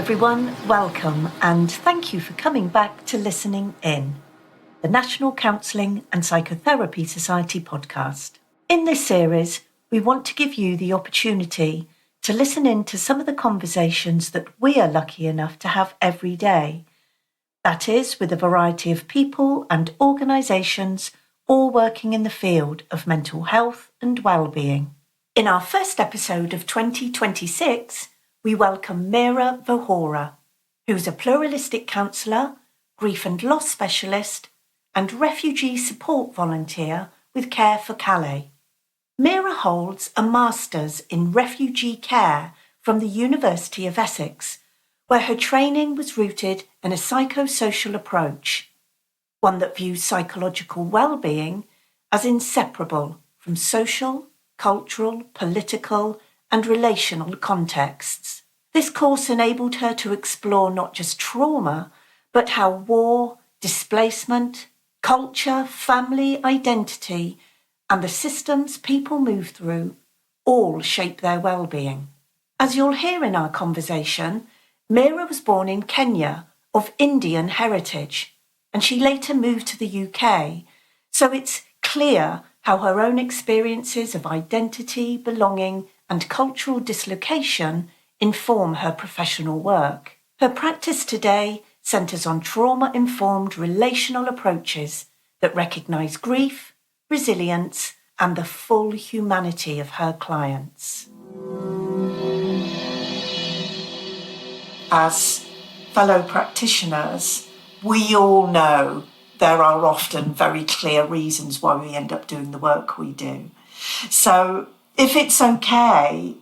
everyone, welcome and thank you for coming back to Listening In, the National Counselling and Psychotherapy Society podcast. In this series, we want to give you the opportunity to listen in to some of the conversations that we are lucky enough to have every day. That is, with a variety of people and organisations all working in the field of mental health and wellbeing. In our first episode of 2026, we welcome Meera Vohora, who's a pluralistic counsellor, grief and loss specialist, and refugee support volunteer with Care for Calais. Meera holds a Master's in Refugee Care from the University of Essex, where her training was rooted in a psychosocial approach, one that views psychological well-being as inseparable from social, cultural, political, and relational contexts. This course enabled her to explore not just trauma, but how war, displacement, culture, family identity, and the systems people move through all shape their well-being. As you'll hear in our conversation, Meera was born in Kenya of Indian heritage, and she later moved to the UK, so it's clear how her own experiences of identity, belonging, and cultural dislocation inform her professional work. Her practice today centres on trauma-informed relational approaches that recognise grief, resilience, and the full humanity of her clients. As fellow practitioners, we all know there are often very clear reasons why we end up doing the work we do. So if it's okay,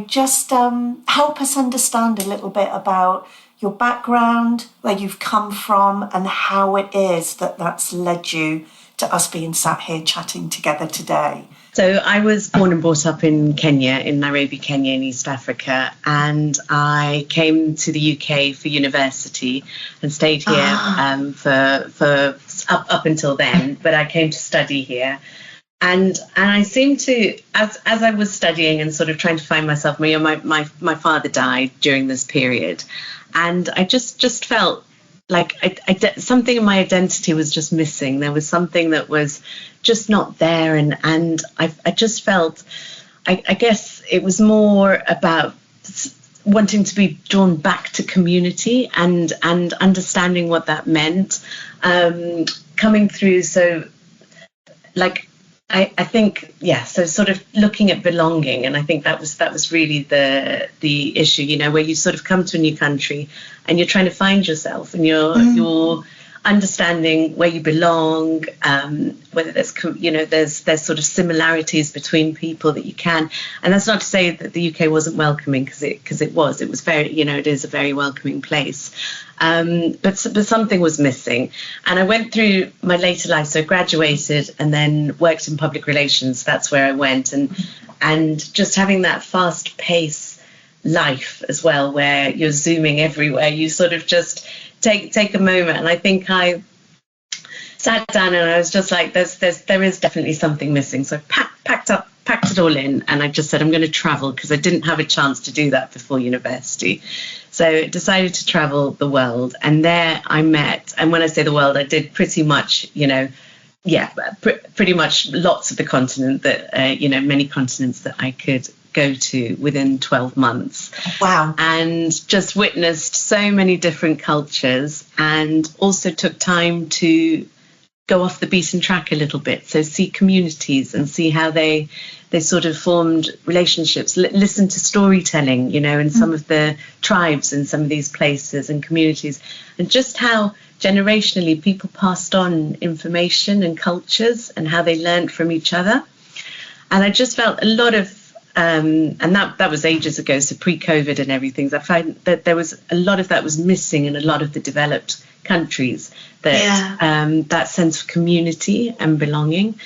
just help us understand a little bit about your background, where you've come from, and how it is that that's led you to us being sat here chatting together today. So I was born and brought up in Kenya, in Nairobi, Kenya, in East Africa, and I came to the UK for university and stayed here for up until then. But I came to study here. And I seemed to, as I was studying and sort of trying to find myself, my father died during this period, and I just felt like something in my identity was just missing. There was something that was just not there, and I just felt, I guess it was more about wanting to be drawn back to community and understanding what that meant, coming through. So I think, so sort of looking at belonging, and I think that was really the issue, where you sort of come to a new country and you're trying to find yourself, and you're understanding where you belong, whether there's sort of similarities between people that you can, and that's not to say that the UK wasn't welcoming, because it was very, it is a very welcoming place. But something was missing, and I went through my later life. So I graduated and then worked in public relations. That's where I went, and just having that fast pace life as well, where you're zooming everywhere. You sort of just take a moment, and I think I sat down and I was just like, there is definitely something missing. So I packed it all in, and I just said, I'm going to travel, because I didn't have a chance to do that before university. So I decided to travel the world, and there I met, and when I say the world, I did pretty much, pretty much lots of the continent that, many continents that I could go to within 12 months. Wow. And just witnessed so many different cultures, and also took time to go off the beaten track a little bit. So see communities and see how they sort of formed relationships, listen to storytelling, in some of the tribes in some of these places and communities, and just how generationally people passed on information and cultures and how they learned from each other. And I just felt a lot of, and that was ages ago, so pre-COVID and everything, I found that there was a lot of that was missing in a lot of the developed countries, that sense of community and belonging.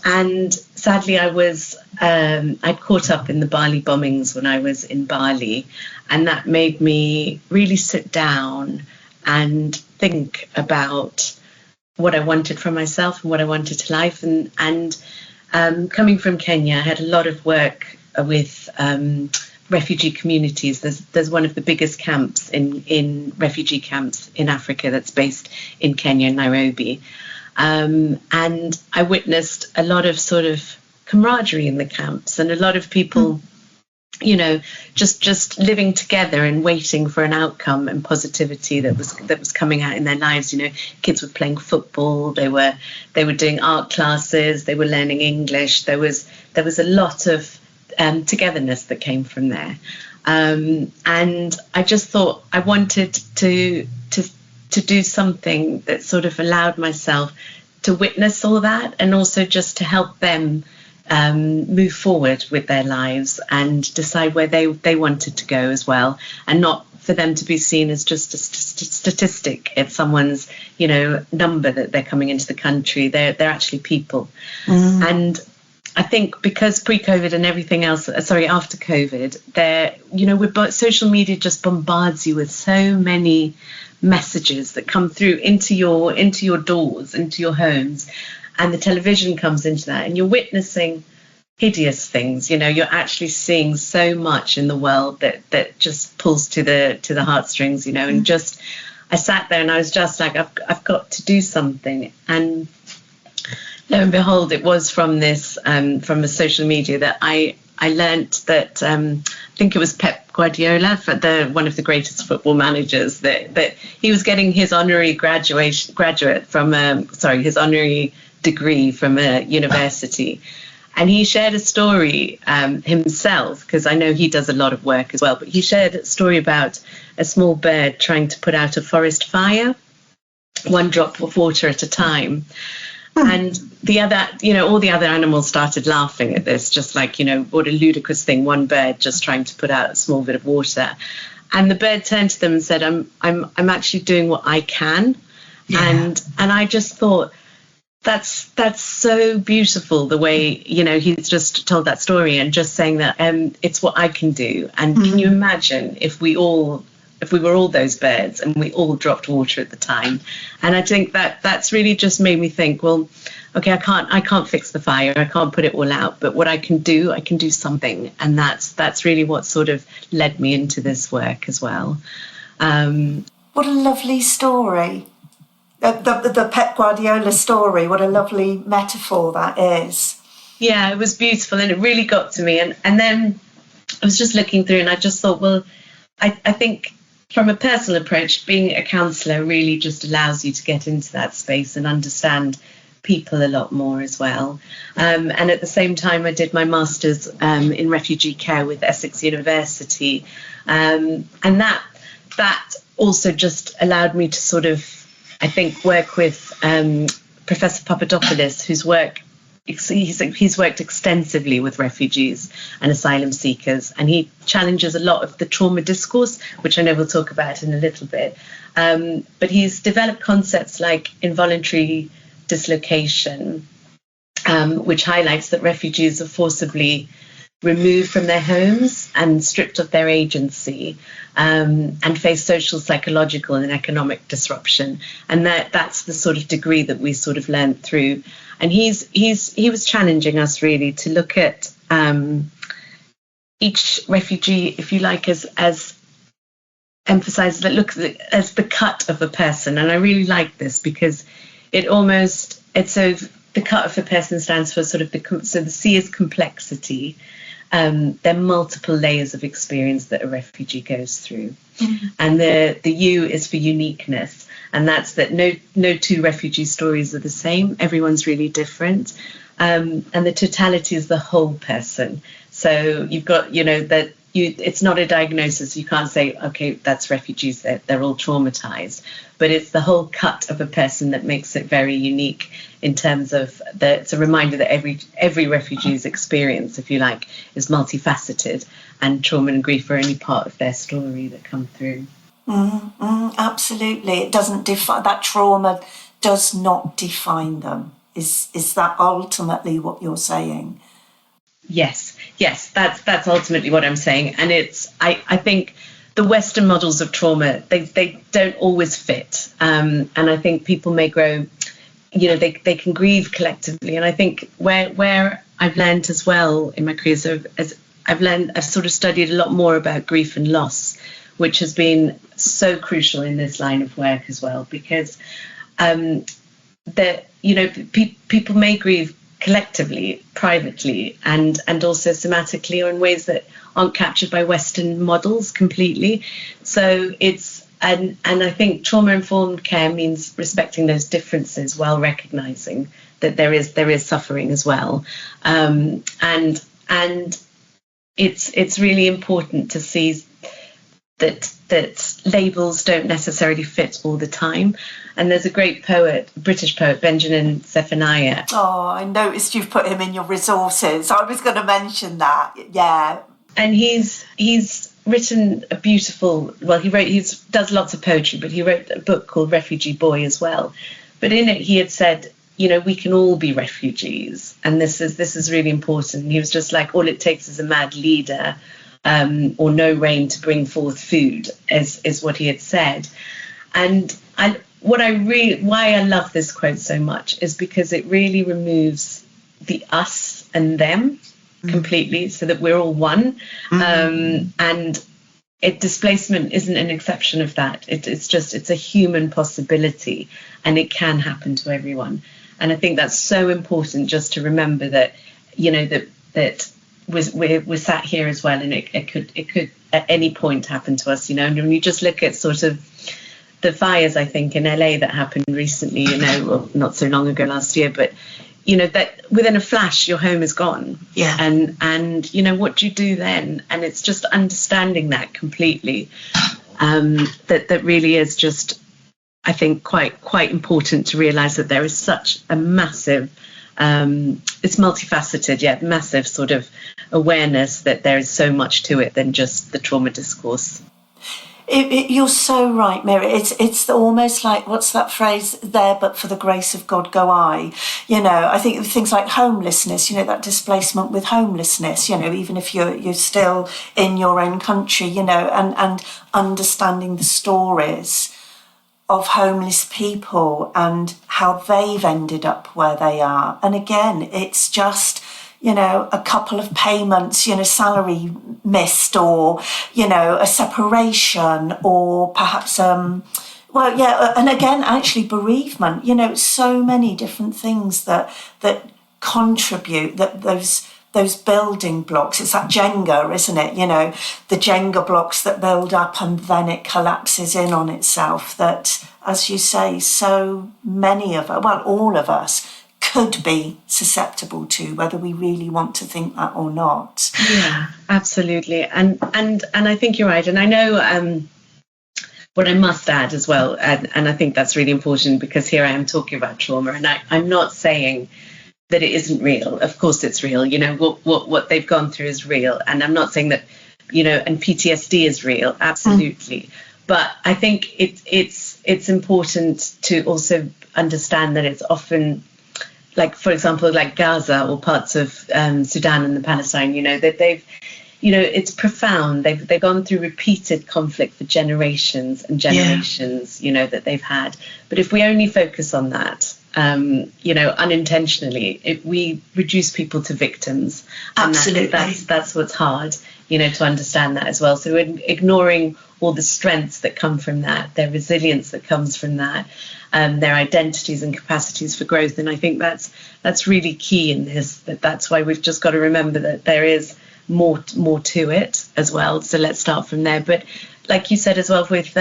And sadly, I'd caught up in the Bali bombings when I was in Bali, and that made me really sit down and think about what I wanted from myself and what I wanted to life. And coming from Kenya, I had a lot of work with refugee communities. There's one of the biggest camps in refugee camps in Africa that's based in Kenya, Nairobi. And I witnessed a lot of sort of camaraderie in the camps, and a lot of people, you know, just living together and waiting for an outcome and positivity that was coming out in their lives. You know, kids were playing football, they were doing art classes, they were learning English. There was a lot of togetherness that came from there, and I just thought I wanted to do something that sort of allowed myself to witness all that, and also just to help them move forward with their lives and decide where they wanted to go as well, and not for them to be seen as just a statistic at someone's, you know, number that they're coming into the country. They're actually people. And I think because pre-COVID and everything else, after COVID, you know, social media just bombards you with so many messages that come through into your doors, into your homes, and the television comes into that, and you're witnessing hideous things. You know, you're actually seeing so much in the world that just pulls to the heartstrings, you know. And just I sat there and I was just like, I've got to do something. And lo and behold, it was from this from a social media that I learnt that I think it was Pep Guardiola, one of the greatest football managers, that he was getting his honorary his honorary degree from a university, and he shared a story himself, because I know he does a lot of work as well, but he shared a story about a small bird trying to put out a forest fire, one drop of water at a time. And the other, you know, all the other animals started laughing at this, just like, you know, what a ludicrous thing, one bird just trying to put out a small bit of water. And the bird turned to them and said, I'm actually doing what I can. Yeah. And I just thought, that's so beautiful, the way, you know, he's just told that story, and just saying that it's what I can do. And can you imagine if we were all those birds and we all dropped water at the time? And I think that's really just made me think, well, okay, I can't fix the fire, I can't put it all out, but what I can do something. And that's really what sort of led me into this work as well. What a lovely story. The Pep Guardiola story, what a lovely metaphor that is. Yeah, it was beautiful, and it really got to me. And then I was just looking through, and I just thought, well, I think from a personal approach, being a counsellor really just allows you to get into that space and understand people a lot more as well. And at the same time, I did my master's in refugee care with Essex University, and that also just allowed me to sort of, I think, work with Professor Papadopoulos, whose work, he's worked extensively with refugees and asylum seekers, and he challenges a lot of the trauma discourse, which I know we'll talk about in a little bit. But he's developed concepts like involuntary dislocation, which highlights that refugees are forcibly removed from their homes and stripped of their agency, and face social, psychological and economic disruption. And that's the sort of degree that we sort of learned through. And he was challenging us really to look at each refugee, if you like, as emphasizes that, look as the cut of a person. And I really like this, because so the cut of a person stands for sort of so the C is complexity. There are multiple layers of experience that a refugee goes through. And the U is for uniqueness, and that's that no two refugee stories are the same. Everyone's really different. And the totality is the whole person. So you've got, you know, that it's not a diagnosis. You can't say, okay, that's refugees, they're all traumatized. But it's the whole cut of a person that makes it very unique, in terms of it's a reminder that every refugee's experience, if you like, is multifaceted, and trauma and grief are only part of their story that come through. Absolutely. It doesn't define, that trauma does not define them. Is that ultimately what you're saying? Yes, that's ultimately what I'm saying. And I think the Western models of trauma, they don't always fit. And I think people may grow, you know, they can grieve collectively. And I think where I've learned as well in my career, so as I've sort of studied a lot more about grief and loss, which has been so crucial in this line of work as well, because people may grieve collectively, privately, and also somatically, or in ways that aren't captured by Western models completely. So and I think trauma-informed care means respecting those differences while recognizing that there is suffering as well, and it's really important to see that labels don't necessarily fit all the time. And there's a great poet, British poet, Benjamin Zephaniah. Oh, I noticed you've put him in your resources. I was going to mention that. Yeah. And he's written a beautiful, he does lots of poetry, but he wrote a book called Refugee Boy as well. But in it he had said, we can all be refugees, and this is really important. He was just like, all it takes is a mad leader, or no rain to bring forth food, is what he had said. And why I love this quote so much is because it really removes the us and them completely, so that we're all one. And displacement isn't an exception of that. It's a human possibility, and it can happen to everyone. And I think that's so important, just to remember that, that we're sat here as well, and it could at any point happen to us, And when you just look at sort of the fires, I think, in LA that happened recently, not so long ago, last year, but that within a flash your home is gone. Yeah. And what do you do then? And it's just understanding that completely, that really is just, I think, quite important to realize that there is such a massive, it's multifaceted, massive sort of awareness that there is so much to it than just the trauma discourse. You're so right, Meera. It's almost like, what's that phrase? There, but for the grace of God go I. I think things like homelessness, that displacement with homelessness, even if you're still in your own country, and understanding the stories of homeless people and how they've ended up where they are. And again, it's just, a couple of payments, salary missed, or, a separation, or perhaps, and again, actually bereavement, so many different things that contribute, that those building blocks. It's that Jenga, isn't it? The Jenga blocks that build up and then it collapses in on itself, that, as you say, so many of us, all of us, could be susceptible to, whether we really want to think that or not. Yeah, absolutely. And I think you're right. And I know what I must add as well, and I think that's really important, because here I am talking about trauma, and I'm not saying that it isn't real. Of course it's real. What they've gone through is real. And I'm not saying that, and PTSD is real, absolutely. But I think it's important to also understand that it's often, like, for example, like Gaza or parts of Sudan and the Palestine, that they've, it's profound. They've gone through repeated conflict for generations and generations, that they've had. But if we only focus on that, unintentionally, we reduce people to victims. Absolutely. And that's what's hard, to understand that as well. So we're ignoring all the strengths that come from that, their resilience that comes from that, their identities and capacities for growth. And I think that's really key in this. That's why we've just got to remember that there is more to it as well. So let's start from there. But like you said as well, with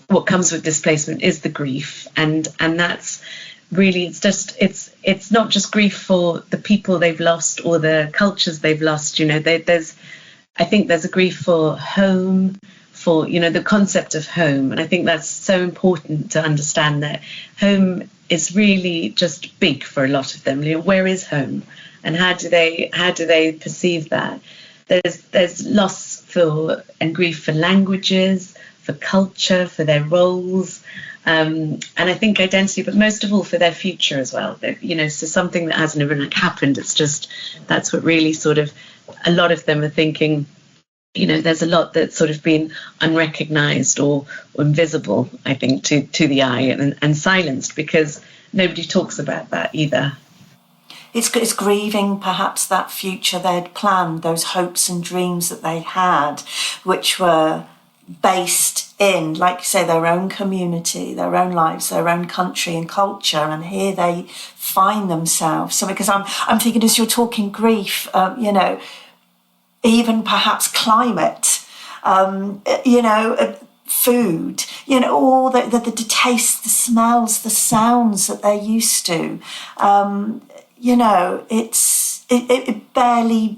what comes with displacement is the grief, and that's really, it's not just grief for the people they've lost or the cultures they've lost. I think there's a grief for home, for the concept of home. And I think that's so important to understand, that home is really just big for a lot of them. Where is home, and how do they perceive that? There's loss for and grief for languages, for culture, for their roles, and I think identity, but most of all for their future as well. So something that hasn't even happened. It's just, that's what really sort of, a lot of them are thinking. There's a lot that's sort of been unrecognized or invisible, I think, to the eye, and silenced, because nobody talks about that either. it's grieving perhaps that future they'd planned, those hopes and dreams that they had, which were based in, like you say, their own community, their own lives, their own country and culture, and here they find themselves. So because I'm thinking, as you're talking grief, even perhaps climate, food, all the tastes, the smells, the sounds that they're used to. It barely,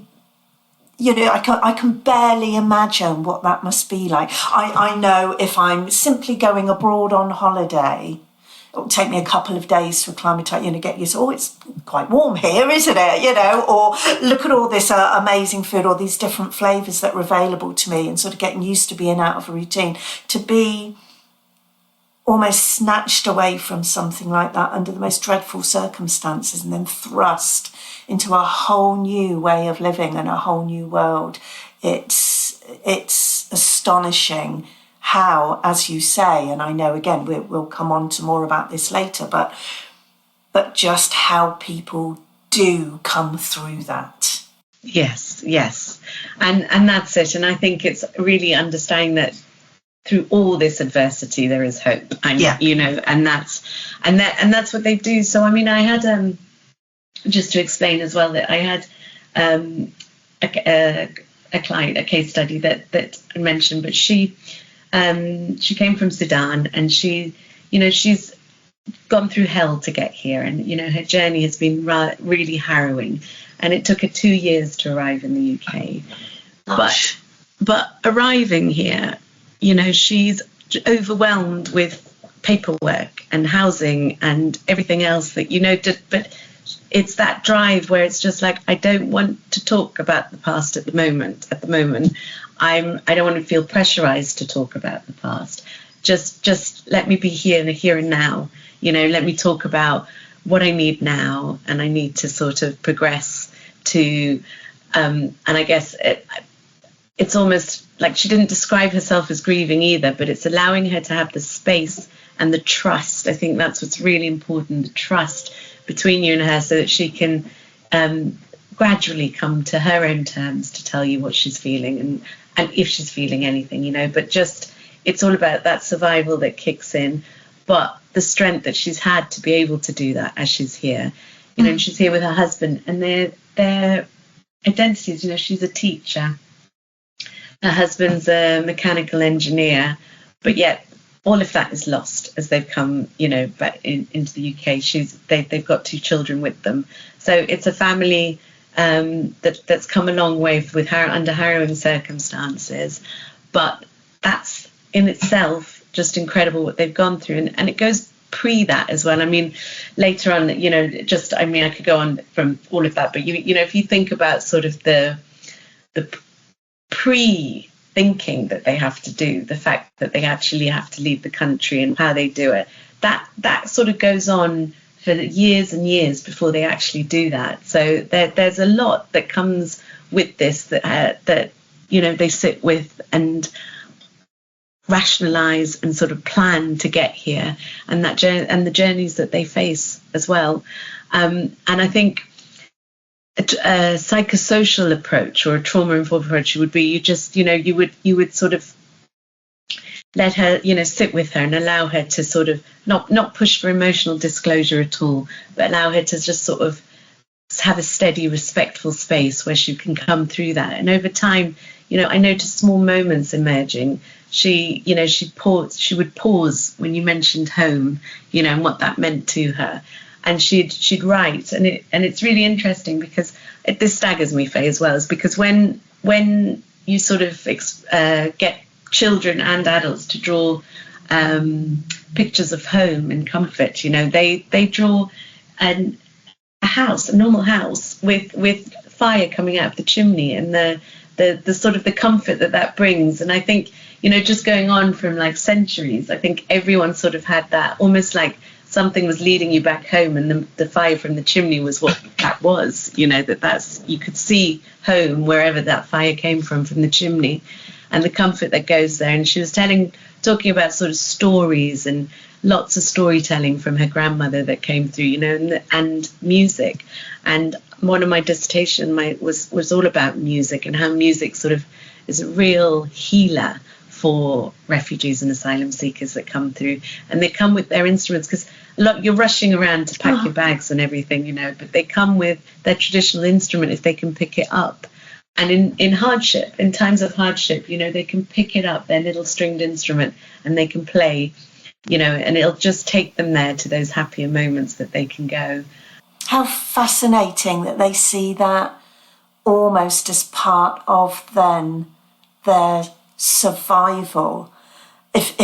I can barely imagine what that must be like. I know if I'm simply going abroad on holiday, it'll take me a couple of days to acclimatise, get used to, it's quite warm here, isn't it? Or look at all this amazing food, all these different flavours that are available to me, and sort of getting used to being out of a routine. To be almost snatched away from something like that under the most dreadful circumstances and then thrust into a whole new way of living and a whole new world. It's astonishing how, as you say, and I know again we'll come on to more about this later, but just how people do come through that. Yes, and that's it. And I think it's really understanding that through all this adversity there is hope. And that's what they do. So I mean, I had just to explain as well that I had a client, a case study that I mentioned, but she came from Sudan, and she's gone through hell to get here, and her journey has been really harrowing, and it took her 2 years to arrive in the UK. Gosh. But arriving here, she's overwhelmed with paperwork and housing and everything else that but it's that drive where it's just like, I don't want to talk about the past at the moment. I don't want to feel pressurized to talk about the past. Just let me be here and now. Let me talk about what I need now, and I need to sort of progress to. And I guess it's almost like she didn't describe herself as grieving either, but it's allowing her to have the space and the trust. I think that's what's really important, the trust between you and her, so that she can gradually come to her own terms to tell you what she's feeling and if she's feeling anything, but just it's all about that survival that kicks in, but the strength that she's had to be able to do that as she's here, and she's here with her husband, and their identities, she's a teacher, her husband's a mechanical engineer, but yet all of that is lost as they've come, back into the UK. They've got 2 children with them, so it's a family that's come a long way with her under harrowing circumstances. But that's in itself just incredible what they've gone through, and it goes pre that as well. I mean, later on, I could go on from all of that, but if you think about sort of the pre-thinking that they have to do, the fact that they actually have to leave the country and how they do it, that sort of goes on for years and years before they actually do that. So there's a lot that comes with this that they sit with and rationalize and sort of plan to get here, and the journeys that they face as well. And I think a psychosocial approach or a trauma-informed approach would be you would sort of let her sit with her and allow her to sort of not push for emotional disclosure at all, but allow her to just sort of have a steady, respectful space where she can come through that. And over time, I noticed small moments emerging. She would pause when you mentioned home, and what that meant to her. And she'd write, and it's really interesting because this staggers me, Faye, as well, is because when you sort of get children and adults to draw pictures of home and comfort, they draw a house, a normal house with fire coming out of the chimney, and the sort of the comfort that brings. And I think just going on from like centuries, I think everyone sort of had that, almost like something was leading you back home, and the fire from the chimney was what that was, that's you could see home wherever that fire came from the chimney, and the comfort that goes there. And she was talking about sort of stories and lots of storytelling from her grandmother that came through, you know, and music. And one of my dissertation was all about music and how music sort of is a real healer for refugees and asylum seekers that come through. And they come with their instruments, because you're rushing around to pack your bags and everything, you know, but they come with their traditional instrument if they can pick it up. And in hardship, in times of hardship, you know, they can pick it up, their little stringed instrument, and they can play, you know, and it'll just take them there to those happier moments that they can go. How fascinating that they see that almost as part of then their survival. If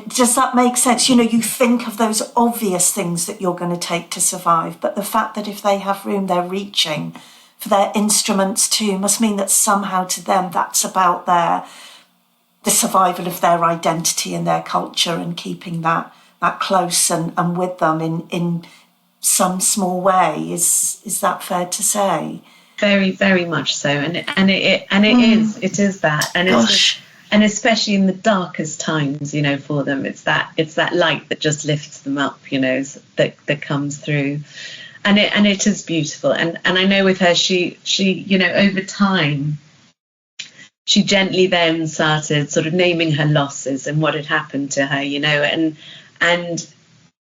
does that make sense? You know, you think of those obvious things that you're going to take to survive, but the fact that if they have room, they're reaching for their instruments too must mean that somehow to them that's about the survival of their identity and their culture, and keeping that close and with them in some small way. Is that fair to say? Very, very much so, and it is that, and especially in the darkest times, you know, for them, it's that light that just lifts them up, you know, that comes through, and it is beautiful, and I know with her, she you know, over time, she gently then started sort of naming her losses and what had happened to her, you know,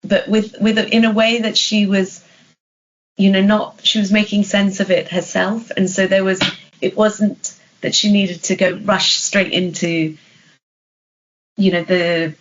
but with in a way that she was, you know, she was making sense of it herself. And so it wasn't that she needed to rush straight into, you know, the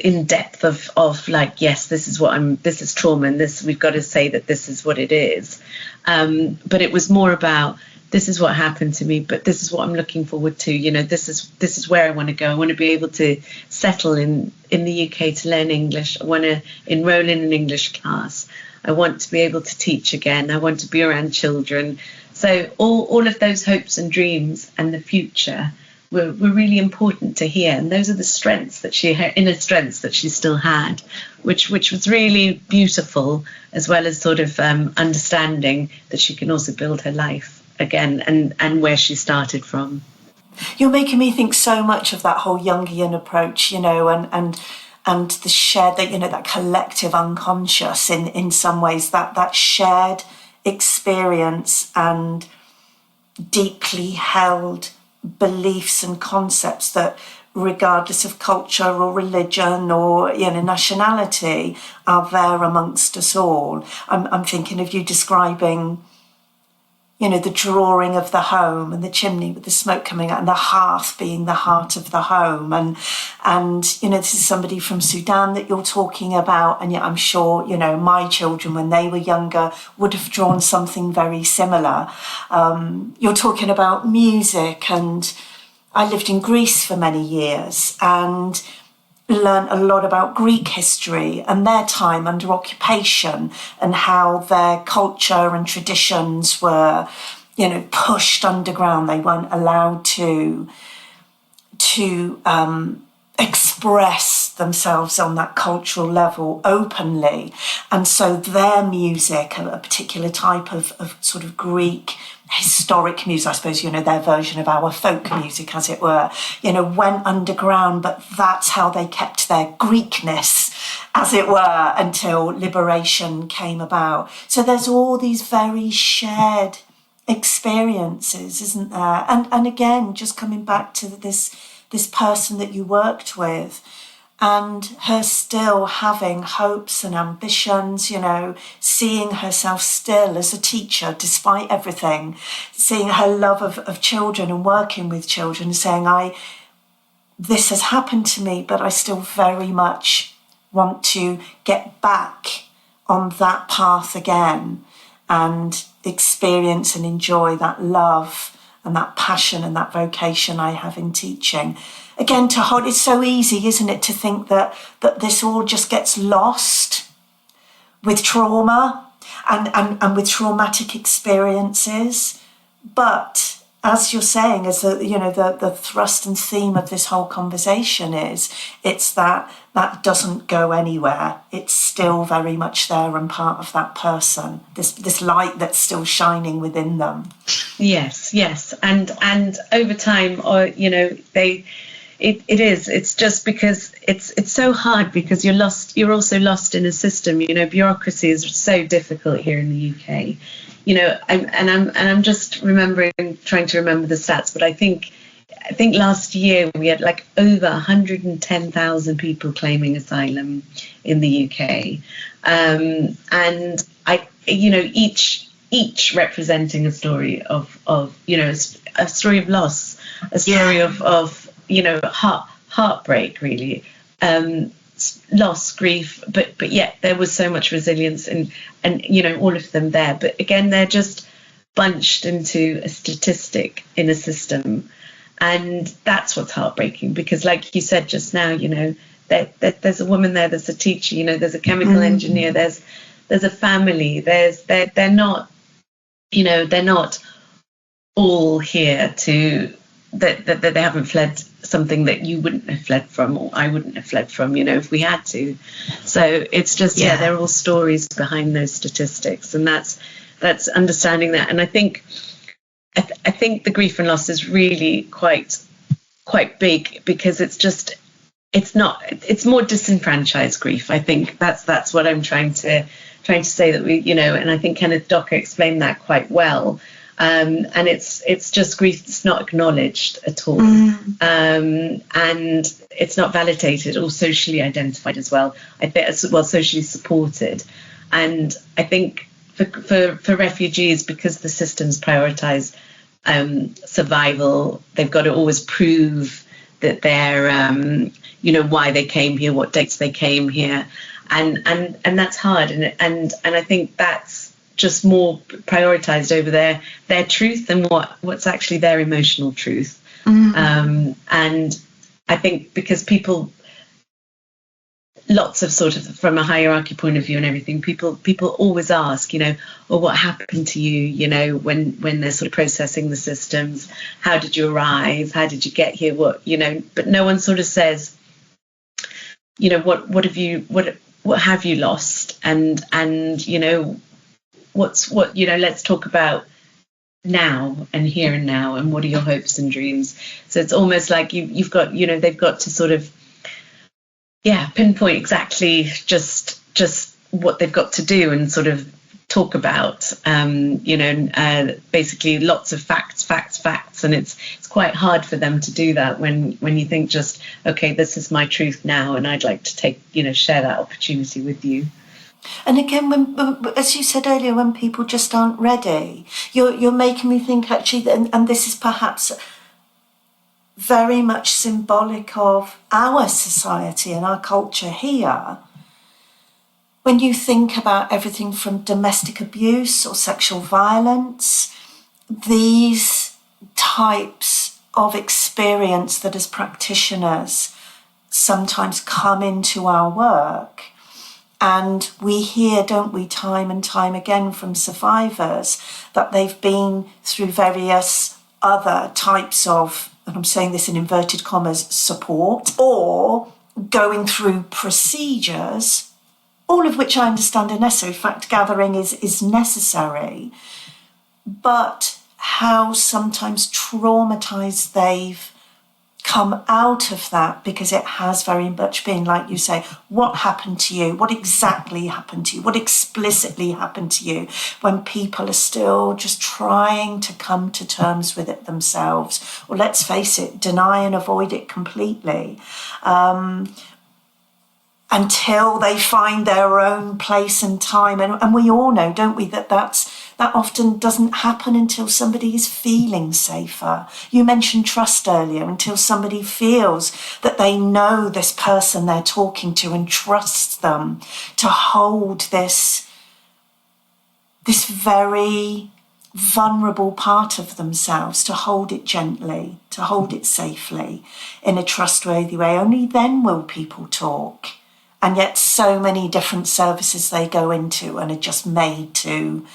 in-depth of like, yes, this is trauma, and we've got to say that this is what it is. But it was more about, this is what happened to me, but this is what I'm looking forward to. You know, this is where I want to go. I want to be able to settle in the UK to learn English. I want to enroll in an English class. I want to be able to teach again. I want to be around children. So all of those hopes and dreams and the future were really important to hear. And those are the strengths that inner strengths that she still had, which was really beautiful, as well as sort of understanding that she can also build her life again and where she started from. You're making me think so much of that whole Jungian approach, you know, and the shared, that, you know, that collective unconscious in some ways, that shared experience and deeply held beliefs and concepts that, regardless of culture or religion or, you know, nationality, are there amongst us all. I'm thinking of you describing, you know, the drawing of the home and the chimney with the smoke coming out, and the hearth being the heart of the home. And you know, this is somebody from Sudan that you're talking about, and yet I'm sure, you know, my children, when they were younger, would have drawn something very similar. You're talking about music, and I lived in Greece for many years and learned a lot about Greek history and their time under occupation, and how their culture and traditions were, you know, pushed underground. They weren't allowed to express themselves on that cultural level openly. And so their music, a particular type of sort of Greek historic music, I suppose, you know, their version of our folk music, as it were, you know, went underground, but that's how they kept their Greekness, as it were, until liberation came about. So there's all these very shared experiences, isn't there? And again, just coming back to this person that you worked with, and her still having hopes and ambitions, you know, seeing herself still as a teacher despite everything, seeing her love of children and working with children, saying, this has happened to me, but I still very much want to get back on that path again and experience and enjoy that love and that passion and that vocation I have in teaching. Again, to hold, it's so easy, isn't it, to think that this all just gets lost with trauma and with traumatic experiences. But as you're saying, as the thrust and theme of this whole conversation it's that doesn't go anywhere. It's still very much there and part of that person, this light that's still shining within them. Yes, and over time, it is. It's just because it's so hard because you're lost. You're also lost in a system. You know, bureaucracy is so difficult here in the UK. You know, I'm just trying to remember the stats, but I think last year we had like over 110,000 people claiming asylum in the UK, and each representing a story of a story of loss, a story of heartbreak, really, loss, grief, but yet there was so much resilience and all of them there. But again, they're just bunched into a statistic in a system, and that's what's heartbreaking, because like you said just now, there's a woman there, there's a teacher, there's a chemical engineer, there's a family, they're not all here that they haven't fled something that you wouldn't have fled from, or I wouldn't have fled from, if we had to. So it's just, they're all stories behind those statistics, and that's understanding that. And I think the grief and loss is really quite big, because it's more disenfranchised grief. I think that's what I'm trying to say, that we, and I think Kenneth Doka explained that quite well. And it's just grief that's not acknowledged at all, and it's not validated or socially identified as well. I think as well socially supported, and I think for refugees, because the systems prioritise survival, they've got to always prove that they're why they came here, what dates they came here, and that's hard, and I think that's just more prioritized over their truth and what's actually their emotional truth. And I think because people, lots of sort of, from a hierarchy point of view and everything, people always ask, well, what happened to you, when they're sort of processing the systems, how did you arrive, how did you get here, but no one sort of says, what have you lost, and let's talk about now and here and now, and what are your hopes and dreams. So it's almost like you've got, they've got to sort of pinpoint exactly just what they've got to do, and sort of talk about basically lots of facts, and it's quite hard for them to do that when you think just, okay, this is my truth now, and I'd like to share that opportunity with you. And again, when, as you said earlier, when people just aren't ready, you're making me think, actually, and this is perhaps very much symbolic of our society and our culture here. When you think about everything from domestic abuse or sexual violence, these types of experience that as practitioners sometimes come into our work, and we hear, don't we, time and time again from survivors that they've been through various other types of, and I'm saying this in inverted commas, support, or going through procedures, all of which I understand are necessary. Fact gathering is necessary, but how sometimes traumatised they've come out of that, because it has very much been, like you say, what happened to you, what exactly happened to you, what explicitly happened to you, when people are still just trying to come to terms with it themselves, or let's face it, deny and avoid it completely, until they find their own place and time. And we all know, don't we, that often doesn't happen until somebody is feeling safer. You mentioned trust earlier, until somebody feels that they know this person they're talking to and trusts them to hold this very vulnerable part of themselves, to hold it gently, to hold it safely in a trustworthy way. Only then will people talk. And yet so many different services they go into and are just made to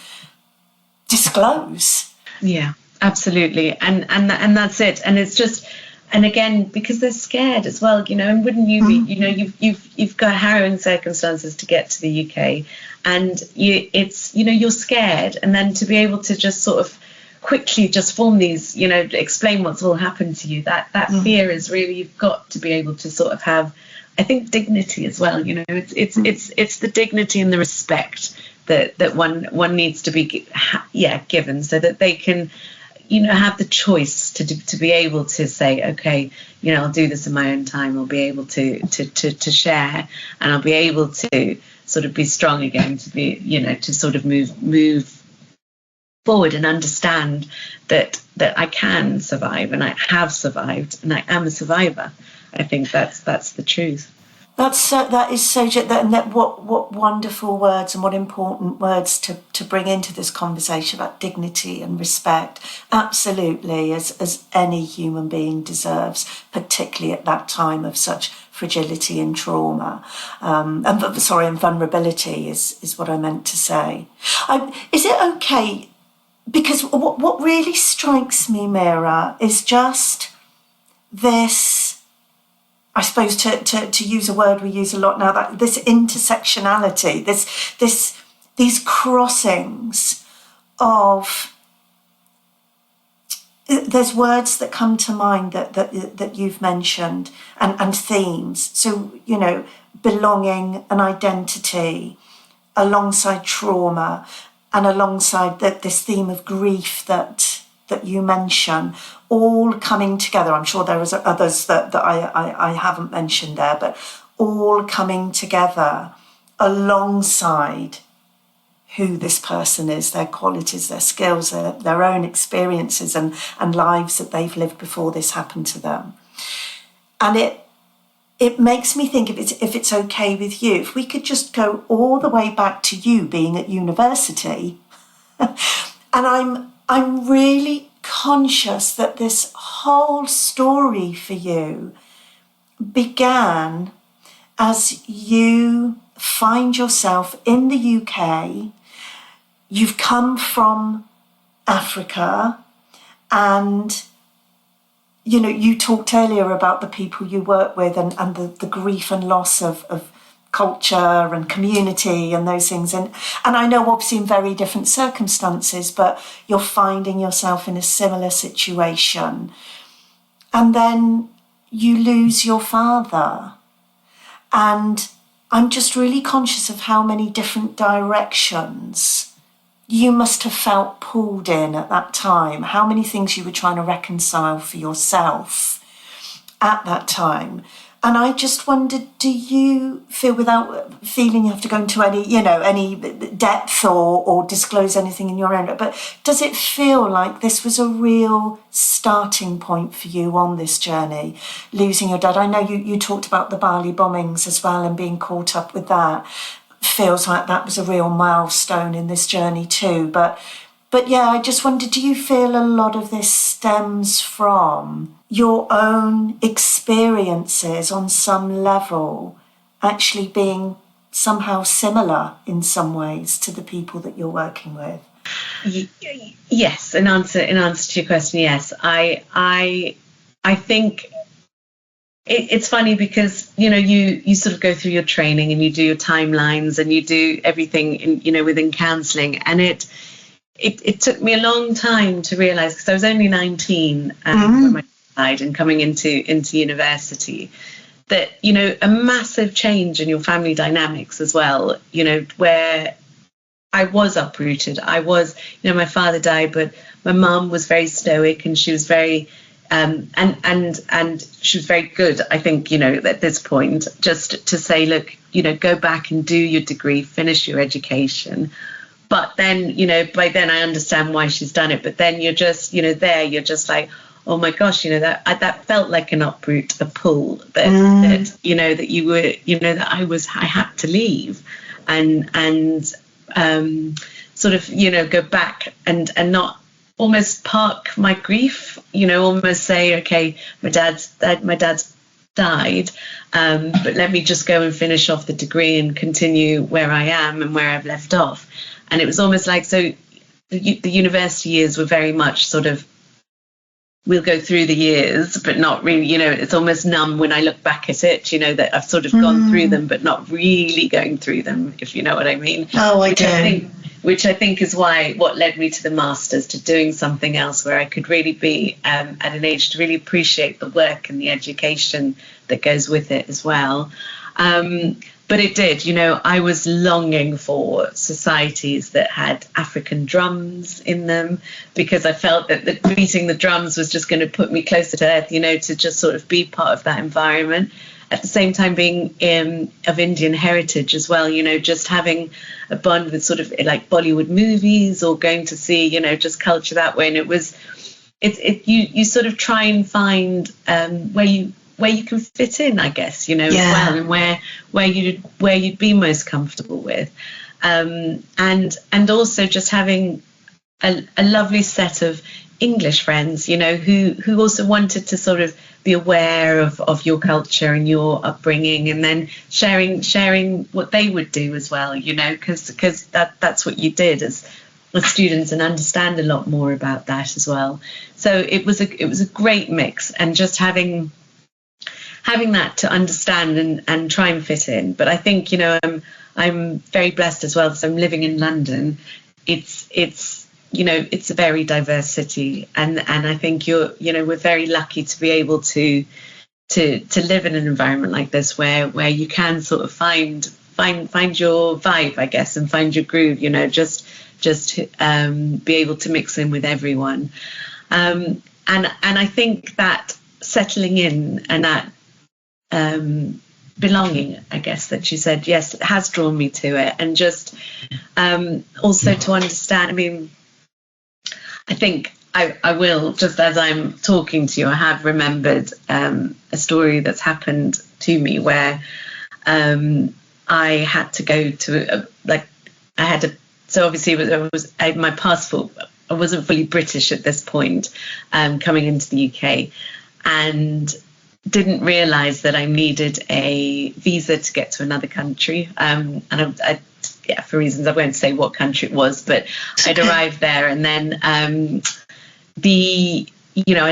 disclose. Yeah, absolutely. And that's it. And it's just, and again, because they're scared as well, and wouldn't you be, you've got harrowing circumstances to get to the UK, and you're scared, and then to be able to just sort of quickly just form these, explain what's all happened to you. That fear is really, you've got to be able to sort of have, I think, dignity as well. It's the dignity and the respect that one needs to be given, so that they can have the choice to be able to say, okay, I'll do this in my own time. I'll be able to share, and I'll be able to sort of be strong again, to be to sort of move forward and understand that I can survive, and I have survived, and I am a survivor. I think that's the truth. That is so. That what wonderful words, and what important words to bring into this conversation about dignity and respect. Absolutely, as any human being deserves, particularly at that time of such fragility and trauma, and vulnerability is what I meant to say. Is it okay? Because what really strikes me, Meera, is just this. I suppose to use a word we use a lot now, that this intersectionality, these crossings of, there's words that come to mind that you've mentioned, and themes. So, belonging and identity alongside trauma, and alongside this theme of grief that you mention, all coming together. I'm sure there are others that I haven't mentioned there, but all coming together alongside who this person is, their qualities, their skills, their own experiences and lives that they've lived before this happened to them. And it makes me think, if it's okay with you, if we could just go all the way back to you being at university, and I'm really conscious that this whole story for you began as you find yourself in the UK. You've come from Africa, and you talked earlier about the people you work with, and the grief and loss of culture and community and those things, and I know obviously in very different circumstances, but you're finding yourself in a similar situation, and then you lose your father, and I'm just really conscious of how many different directions you must have felt pulled in at that time, how many things you were trying to reconcile for yourself at that time. And I just wondered, do you feel, without feeling you have to go into any depth or disclose anything in your own, but does it feel like this was a real starting point for you on this journey, losing your dad? I know you talked about the Bali bombings as well and being caught up with that. Feels like that was a real milestone in this journey too. But yeah, I just wondered, do you feel a lot of this stems from your own experiences on some level actually being somehow similar in some ways to the people that you're working with? Yes, in answer to your question, yes. I think it's funny because you sort of go through your training and you do your timelines and you do everything within counselling, and it took me a long time to realise, because I was only 19 when my dad died and coming into university, that a massive change in your family dynamics as well, where I was uprooted. I was, my father died, but my mum was very stoic, and she was very and she was very good, I think, at this point, just to say, look, go back and do your degree, finish your education. But then, by then I understand why she's done it. But then you're just, you're just like, oh my gosh, that felt like an uproot, a pull that you were, that I had to leave and sort of, go back and not almost park my grief, almost say, okay, my dad's died, but let me just go and finish off the degree and continue where I am and where I've left off. And it was almost like, so the university years were very much sort of, we'll go through the years, but not really, it's almost numb when I look back at it, that I've sort of gone through them, but not really going through them, if you know what I mean. Oh, I do. which I think is what led me to the master's, to doing something else where I could really be at an age to really appreciate the work and the education that goes with it as well. But it did, I was longing for societies that had African drums in them, because I felt that beating the drums was just going to put me closer to earth, to just sort of be part of that environment. At the same time, being of Indian heritage as well, just having a bond with sort of like Bollywood movies, or going to see, just culture that way. And you sort of try and find where you can fit in, I guess, as well, and where you'd be most comfortable with, and also just having a lovely set of English friends, who also wanted to sort of be aware of your culture and your upbringing, and then sharing what they would do as well, because that's what you did as students, and understand a lot more about that as well. So it was a great mix, and just having that to understand and try and fit in. But I think, I'm very blessed as well, because I'm living in London. It's a very diverse city, and I think we're very lucky to be able to live in an environment like this, where you can sort of find your vibe, I guess, and find your groove, just be able to mix in with everyone. And I think that settling in and that belonging, I guess, that you said, yes, it has drawn me to it. And just also to understand, I think I will, just as I'm talking to you, I have remembered a story that's happened to me where I had to go to so obviously my passport, I wasn't fully British at this point, coming into the UK, and didn't realise that I needed a visa to get to another country. And I, for reasons I won't say what country it was, but I'd arrived there, and then I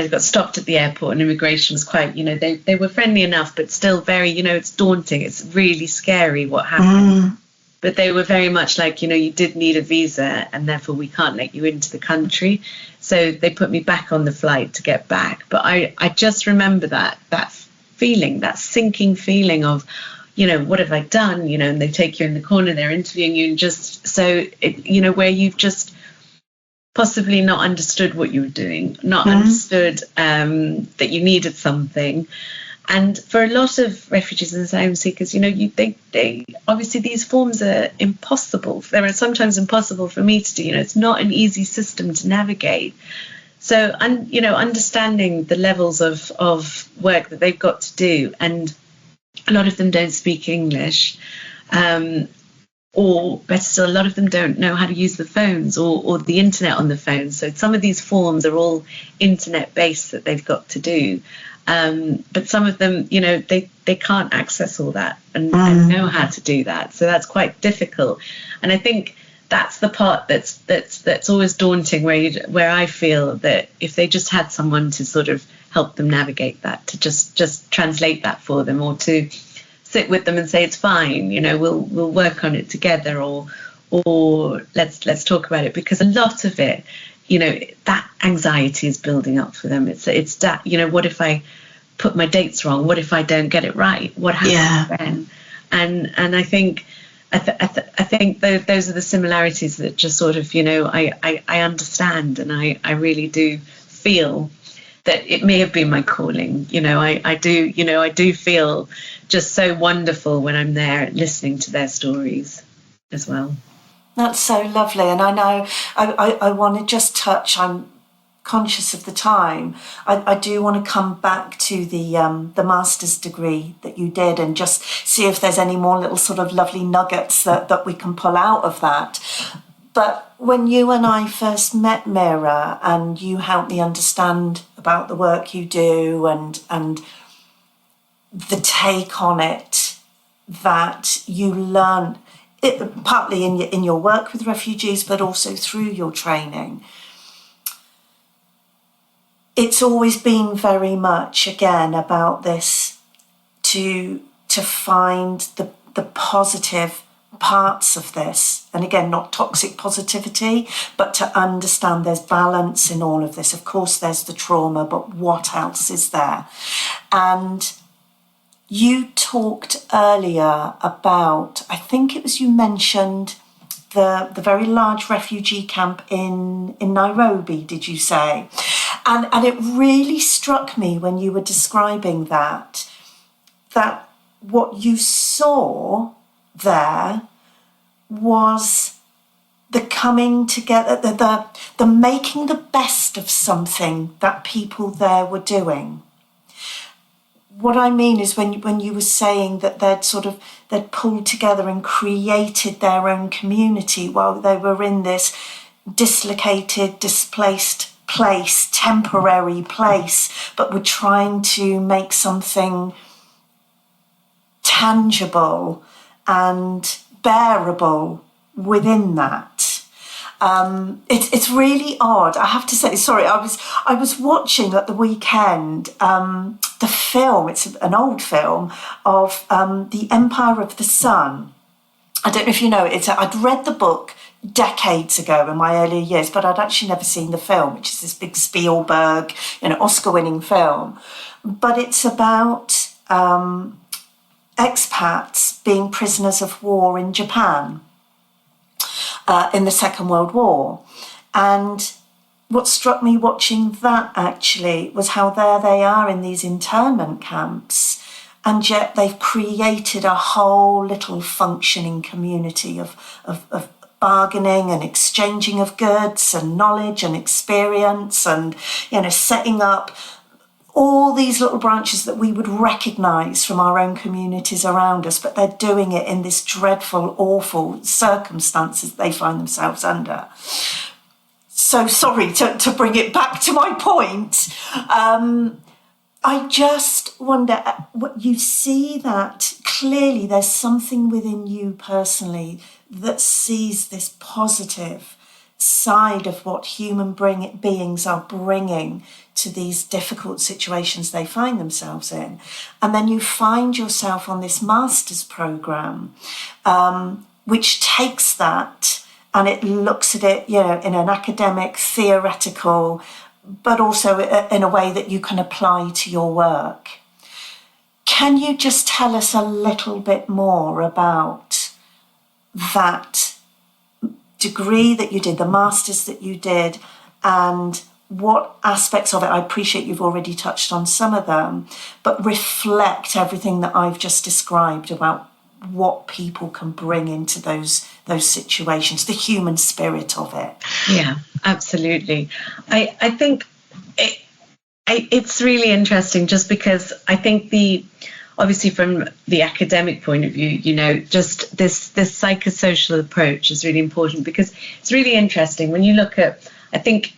got stopped at the airport, and immigration was quite, they were friendly enough, but still very, it's daunting. It's really scary what happened. But they were very much like, you did need a visa, and therefore we can't let you into the country. So they put me back on the flight to get back. But I just remember that feeling, that sinking feeling of, what have I done? And they take you in the corner, they're interviewing you, and just so, where you've just possibly not understood what you were doing, not understood that you needed something. And for a lot of refugees and asylum seekers, they obviously, these forms are impossible. They're sometimes impossible for me to do. It's not an easy system to navigate. So, understanding the levels of work that they've got to do, and a lot of them don't speak English, or better still, a lot of them don't know how to use the phones or the internet on the phone. So some of these forms are all internet based that they've got to do. But some of them, they can't access all that and know how to do that. So that's quite difficult. And I think that's the part that's always daunting, where I feel that if they just had someone to sort of help them navigate that, to just translate that for them, or to sit with them and say, it's fine, we'll work on it together, or let's talk about it, because a lot of it, that anxiety is building up for them. It's that, what if I put my dates wrong? What if I don't get it right? What happens then? And I think those are the similarities that just sort of, I understand, and I really do feel that it may have been my calling. I do feel just so wonderful when I'm there listening to their stories as well. That's so lovely. And I know I want to just touch, I'm conscious of the time. I do want to come back to the master's degree that you did, and just see if there's any more little sort of lovely nuggets that we can pull out of that. But when you and I first met, Meera, and you helped me understand about the work you do and the take on it that you learn, partly in your work with refugees, but also through your training, it's always been very much, again, about this, to find the positive parts of this. And again, not toxic positivity, but to understand there's balance in all of this. Of course, there's the trauma, but what else is there? And you talked earlier about, I think it was you mentioned the very large refugee camp in Nairobi, did you say? And it really struck me when you were describing that what you saw there was the coming together, the making the best of something that people there were doing. What I mean is when you were saying that they'd pulled together and created their own community while they were in this dislocated, displaced place, temporary place, but were trying to make something tangible and bearable within that. It's really odd. I have to say, sorry, I was watching at the weekend the film. It's an old film of The Empire of the Sun. I don't know if you know it. I'd read the book decades ago in my earlier years, but I'd actually never seen the film, which is this big Spielberg, Oscar-winning film. But it's about expats being prisoners of war in Japan in the Second World War. And what struck me watching that actually was how there they are in these internment camps, and yet they've created a whole little functioning community of bargaining and exchanging of goods and knowledge and experience, and setting up all these little branches that we would recognise from our own communities around us, but they're doing it in this dreadful, awful circumstances they find themselves under. So sorry to bring it back to my point. I just wonder, what you see that clearly there's something within you personally that sees this positive side of what human beings are bringing to these difficult situations they find themselves in. And then you find yourself on this master's programme, which takes that and it looks at it, in an academic, theoretical, but also in a way that you can apply to your work. Can you just tell us a little bit more about that degree that you did, the master's that you did, and what aspects of it? I appreciate you've already touched on some of them, but reflect everything that I've just described about what people can bring into those situations, the human spirit of it. Yeah, absolutely. I think it's really interesting, just because I think obviously from the academic point of view, just this psychosocial approach is really important, because it's really interesting when you look at, I think,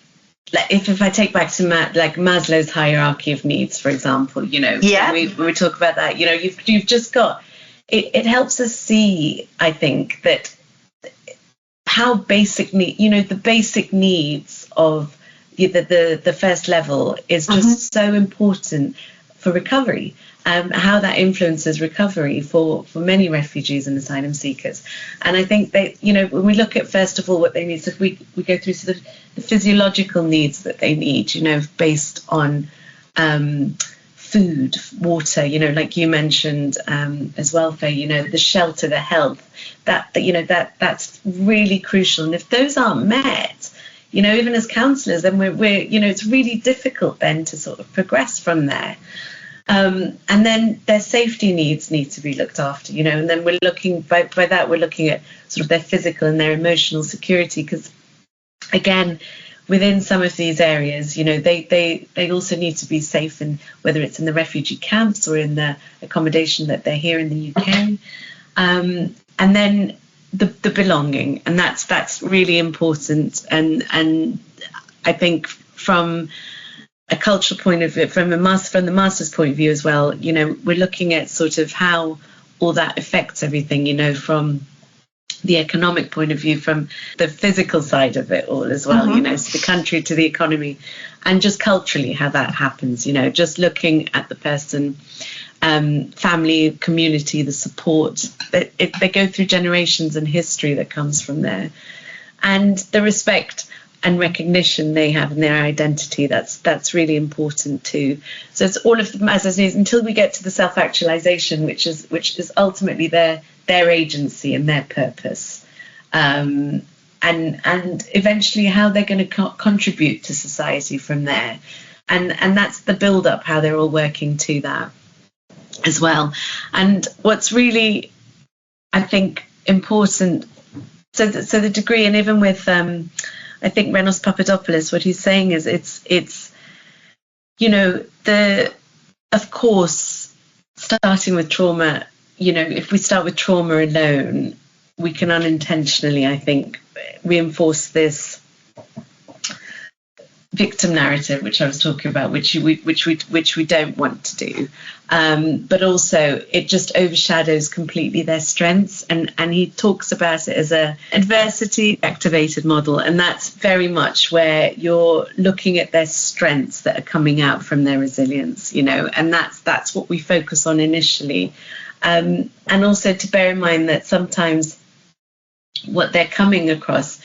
if I take back to Maslow's hierarchy of needs, for example, Yeah. when we talk about that, you've just got, it helps us see, I think, that how basic the basic needs of the first level is just so important for recovery. How that influences recovery for many refugees and asylum seekers. And I think that, when we look at, first of all, what they need, so if we go through sort of the physiological needs that they need, based on food, water, like you mentioned as well, Faye, the shelter, the health, that's really crucial. And if those aren't met, even as counsellors, then we're it's really difficult then to sort of progress from there. And then their safety needs need to be looked after, and then we're looking, by that, we're looking at sort of their physical and their emotional security, because, again, within some of these areas, they also need to be safe, and whether it's in the refugee camps or in the accommodation that they're here in the UK. And then the belonging, and that's really important. And I think from a cultural point of view, from the master's point of view as well, we're looking at sort of how all that affects everything, from the economic point of view, from the physical side of it all as well, so the country to the economy, and just culturally how that happens, just looking at the person family, community, the support. They go through generations and history that comes from there. And the respect and recognition they have in their identity, that's really important too. So it's all of them, as I say, until we get to the self-actualization, which is ultimately their agency and their purpose, and eventually how they're going to contribute to society from there, and that's the build-up, how they're all working to that as well. And what's really, I think, important, so the degree, and even with I think Renos Papadopoulos, what he's saying is it's of course, starting with trauma, if we start with trauma alone, we can unintentionally, I think, reinforce this victim narrative, which I was talking about, which we don't want to do, but also it just overshadows completely their strengths, and he talks about it as a adversity activated model, and that's very much where you're looking at their strengths that are coming out from their resilience, and that's what we focus on initially, and also to bear in mind that sometimes what they're coming across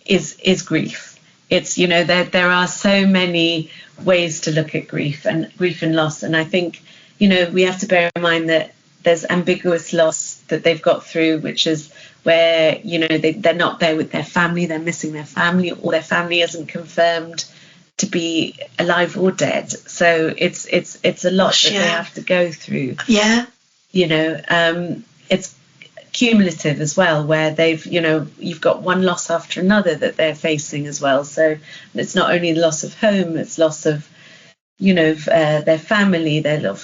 is grief. It's, there are so many ways to look at grief and loss. And I think, we have to bear in mind that there's ambiguous loss that they've got through, which is where, they're not there with their family, they're missing their family, or their family isn't confirmed to be alive or dead. So it's a lot that they have to go through. Yeah. It's cumulative as well, where they've, you've got one loss after another that they're facing as well. So it's not only the loss of home, it's loss of, their family,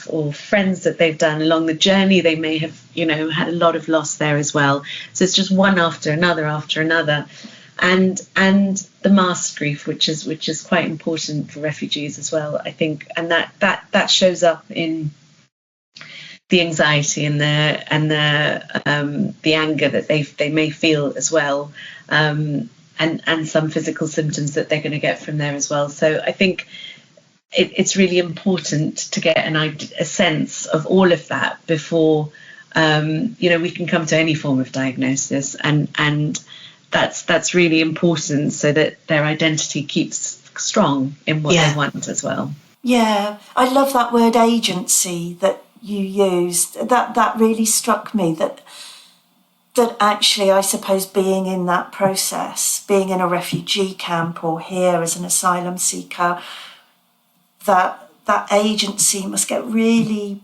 or friends that they've done along the journey. They may have, had a lot of loss there as well. So it's just one after another, and the mass grief, which is quite important for refugees as well, I think, and that shows up in the anxiety and the anger that they may feel as well, and some physical symptoms that they're going to get from there as well. So I think it's really important to get a sense of all of that before we can come to any form of diagnosis, and that's really important, so that their identity keeps strong in what they want as well. Yeah, I love that word agency that you used. That really struck me, that actually, I suppose, being in that process, being in a refugee camp or here as an asylum seeker, that agency must get really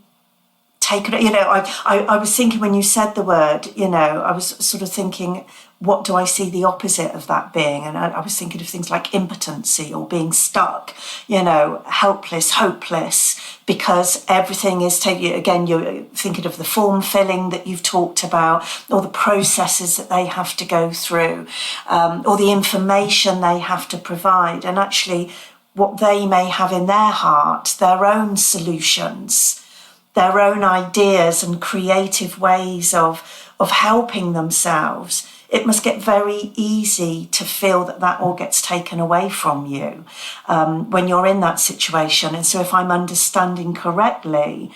taken. I was thinking when you said the word, I was sort of thinking, what do I see the opposite of that being? And I was thinking of things like impotency or being stuck, helpless, hopeless, because everything is taken. Again, you're thinking of the form filling that you've talked about, or the processes that they have to go through, or the information they have to provide. And actually, what they may have in their heart, their own solutions, their own ideas and creative ways of helping themselves. It must get very easy to feel that all gets taken away from you when you're in that situation. And so if I'm understanding correctly,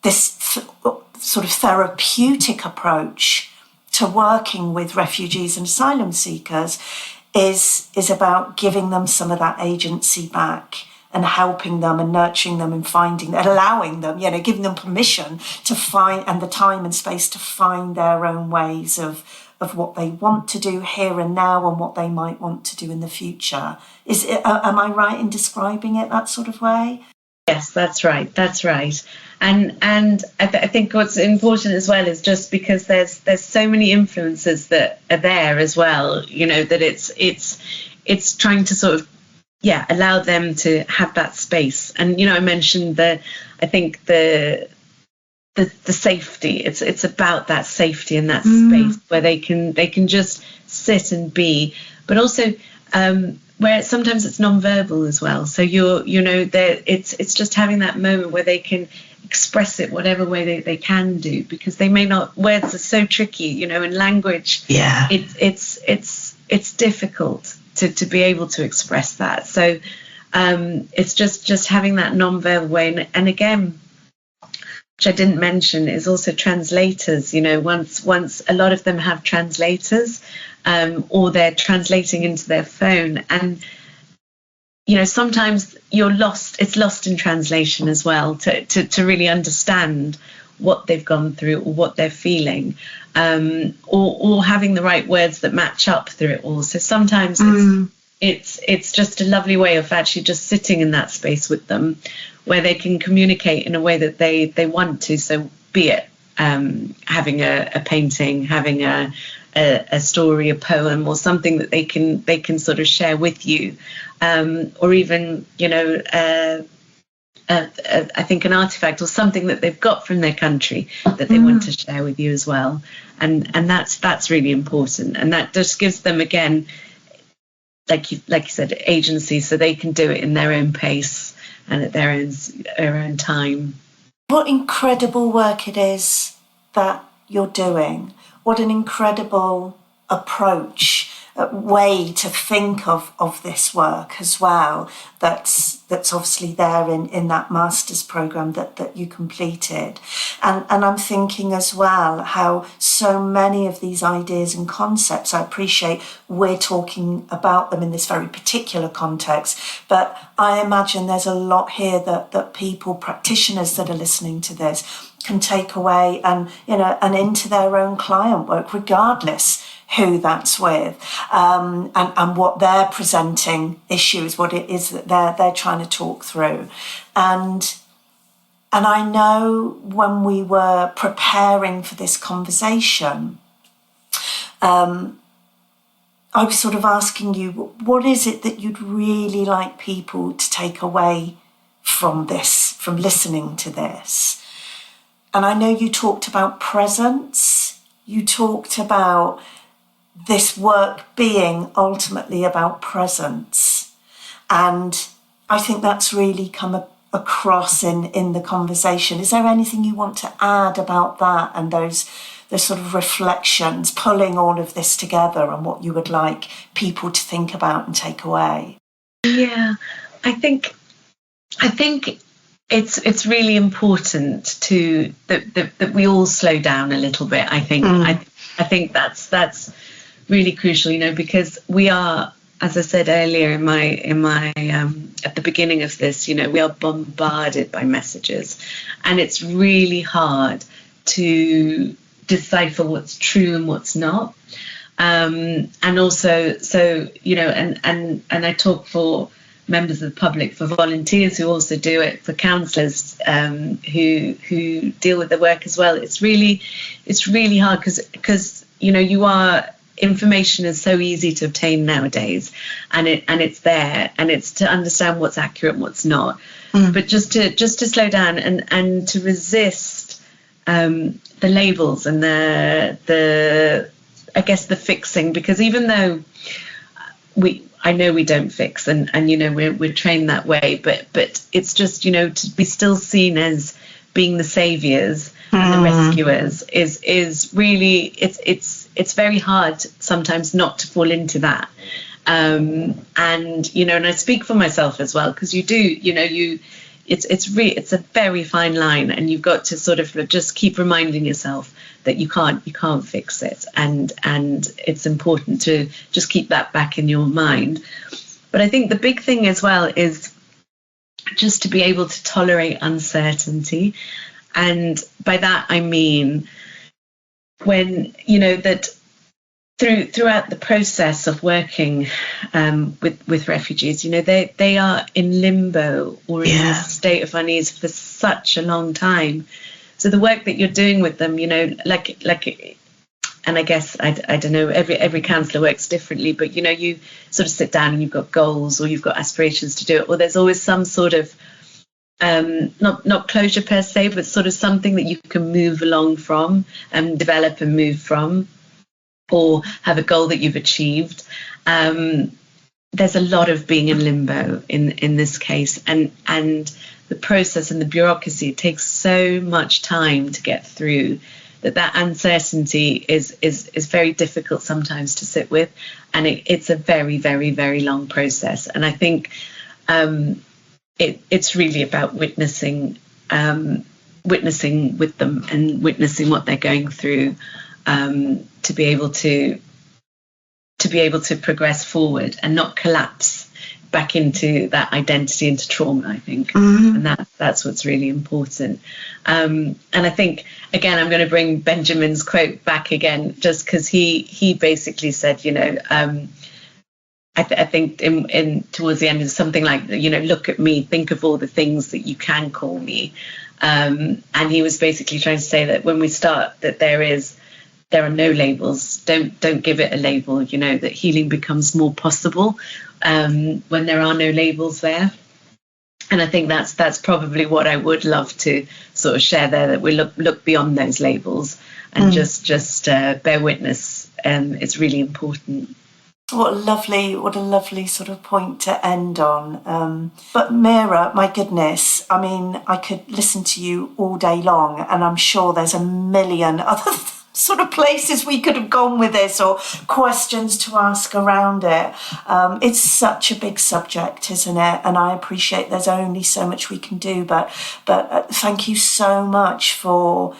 this sort of therapeutic approach to working with refugees and asylum seekers is about giving them some of that agency back and helping them and nurturing them and finding and allowing them, giving them permission to find, and the time and space to find their own ways of what they want to do here and now and what they might want to do in the future. Am I right in describing it that sort of way? Yes, that's right. And I think what's important as well is just because there's so many influences that are there as well, that it's trying to sort of allow them to have that space. And I mentioned the safety. It's about that safety and that space where they can just sit and be, but also where sometimes it's non-verbal as well. So it's just having that moment where they can express it whatever way they can do, because they may not. Words are so tricky, in language. Yeah, it's difficult to be able to express that. So it's just having that non-verbal way, and again, which I didn't mention, is also translators. Once a lot of them have translators, or they're translating into their phone, and sometimes it's lost in translation as well, to really understand what they've gone through or what they're feeling, or having the right words that match up through it all. So sometimes it's just a lovely way of actually just sitting in that space with them, where they can communicate in a way that they want to. So be it having a painting, having a story, a poem, or something that they can sort of share with you, or even I think an artifact or something that they've got from their country that they want to share with you as well, and that's really important, and that just gives them, again, like you said, agency, so they can do it in their own pace and at their own time. What incredible work it is that you're doing. What an incredible approach, way to think of this work as well, that's obviously there in that master's programme that you completed. And I'm thinking as well how so many of these ideas and concepts, I appreciate we're talking about them in this very particular context, but I imagine there's a lot here that people, practitioners that are listening to this, can take away and into their own client work, regardless who that's with, and what they're presenting issues, what it is that they're trying to talk through. And I know when we were preparing for this conversation, I was sort of asking you, what is it that you'd really like people to take away from this, from listening to this? And I know you talked about presence, you talked about this work being ultimately about presence. And I think that's really come across in the conversation. Is there anything you want to add about that and those sort of reflections, pulling all of this together, and what you would like people to think about and take away? Yeah, I think it's really important that we all slow down a little bit. I think I think that's really crucial, because we are, as I said earlier in my at the beginning of this, we are bombarded by messages, and it's really hard to decipher what's true and what's not. And also, so and I talk for members of the public, for volunteers who also do it, for counsellors who deal with the work as well. It's really hard because information is so easy to obtain nowadays, and it's there, and it's to understand what's accurate and what's not. But just to slow down and to resist the labels and the I guess the fixing, because even though I know we don't fix, and we're trained that way, but it's just to be still seen as being the saviours and the rescuers is really it's very hard sometimes not to fall into that, and I speak for myself as well, because it's a very fine line, and you've got to sort of just keep reminding yourself that you can't fix it, and it's important to just keep that back in your mind. But I think the big thing as well is just to be able to tolerate uncertainty, and by that I mean when that throughout the process of working with refugees, they are in limbo or in a state of unease for such a long time. So the work that you're doing with them, like, and I guess I don't know, every counsellor works differently, but you sort of sit down and you've got goals or you've got aspirations to do it, or there's always some sort of not closure per se, but sort of something that you can move along from and develop and move from, or have a goal that you've achieved. There's a lot of being in limbo in this case, and the process and the bureaucracy, it takes so much time to get through that uncertainty is very difficult sometimes to sit with, and it's a very, very, very long process. And I think it's really about witnessing witnessing with them and witnessing what they're going through, to be able to progress forward and not collapse back into that identity, into trauma, I think. And that's what's really important. And I think, again, I'm going to bring Benjamin's quote back again, just because he basically said, I think in towards the end is something like, look at me, think of all the things that you can call me. And he was basically trying to say that when we start, that there are no labels. Don't give it a label, that healing becomes more possible when there are no labels there. And I think that's probably what I would love to sort of share there, that we look beyond those labels and just bear witness. It's really important. What a lovely sort of point to end on. But Meera, my goodness, I mean, I could listen to you all day long, and I'm sure there's a million other sort of places we could have gone with this, or questions to ask around it. It's such a big subject, isn't it? And I appreciate there's only so much we can do, but thank you so much for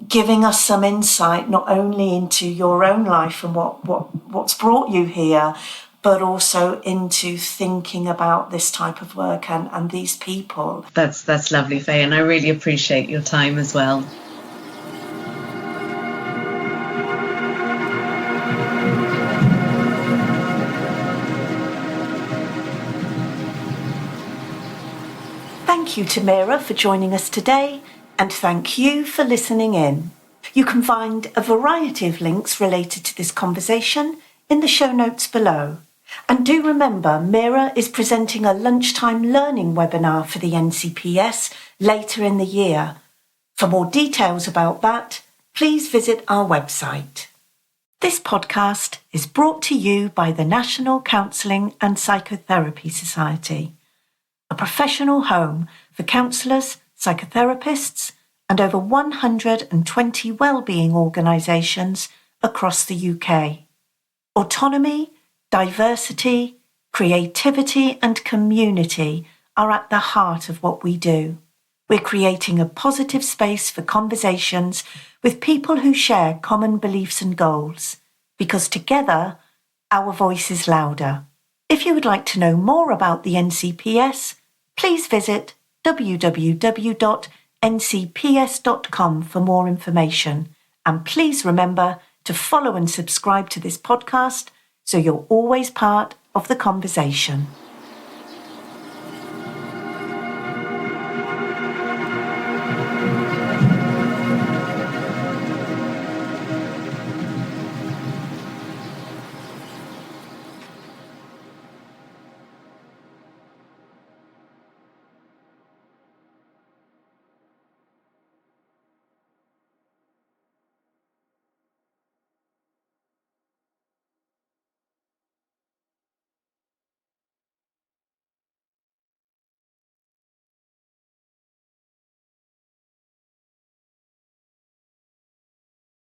giving us some insight, not only into your own life and what's brought you here, but also into thinking about this type of work and these people. That's lovely, Faye, and I really appreciate your time as well. Thank you to Meera for joining us today, and thank you for listening in. You can find a variety of links related to this conversation in the show notes below. And do remember, Meera is presenting a lunchtime learning webinar for the NCPS later in the year. For more details about that, please visit our website. This podcast is brought to you by the National Counselling and Psychotherapy Society, a professional home for counsellors, psychotherapists, and over 120 wellbeing organisations across the UK. Autonomy, diversity, creativity, and community are at the heart of what we do. We're creating a positive space for conversations with people who share common beliefs and goals, because together, our voice is louder. If you would like to know more about the NCPS, please visit www.ncps.com for more information. And please remember to follow and subscribe to this podcast so you're always part of the conversation.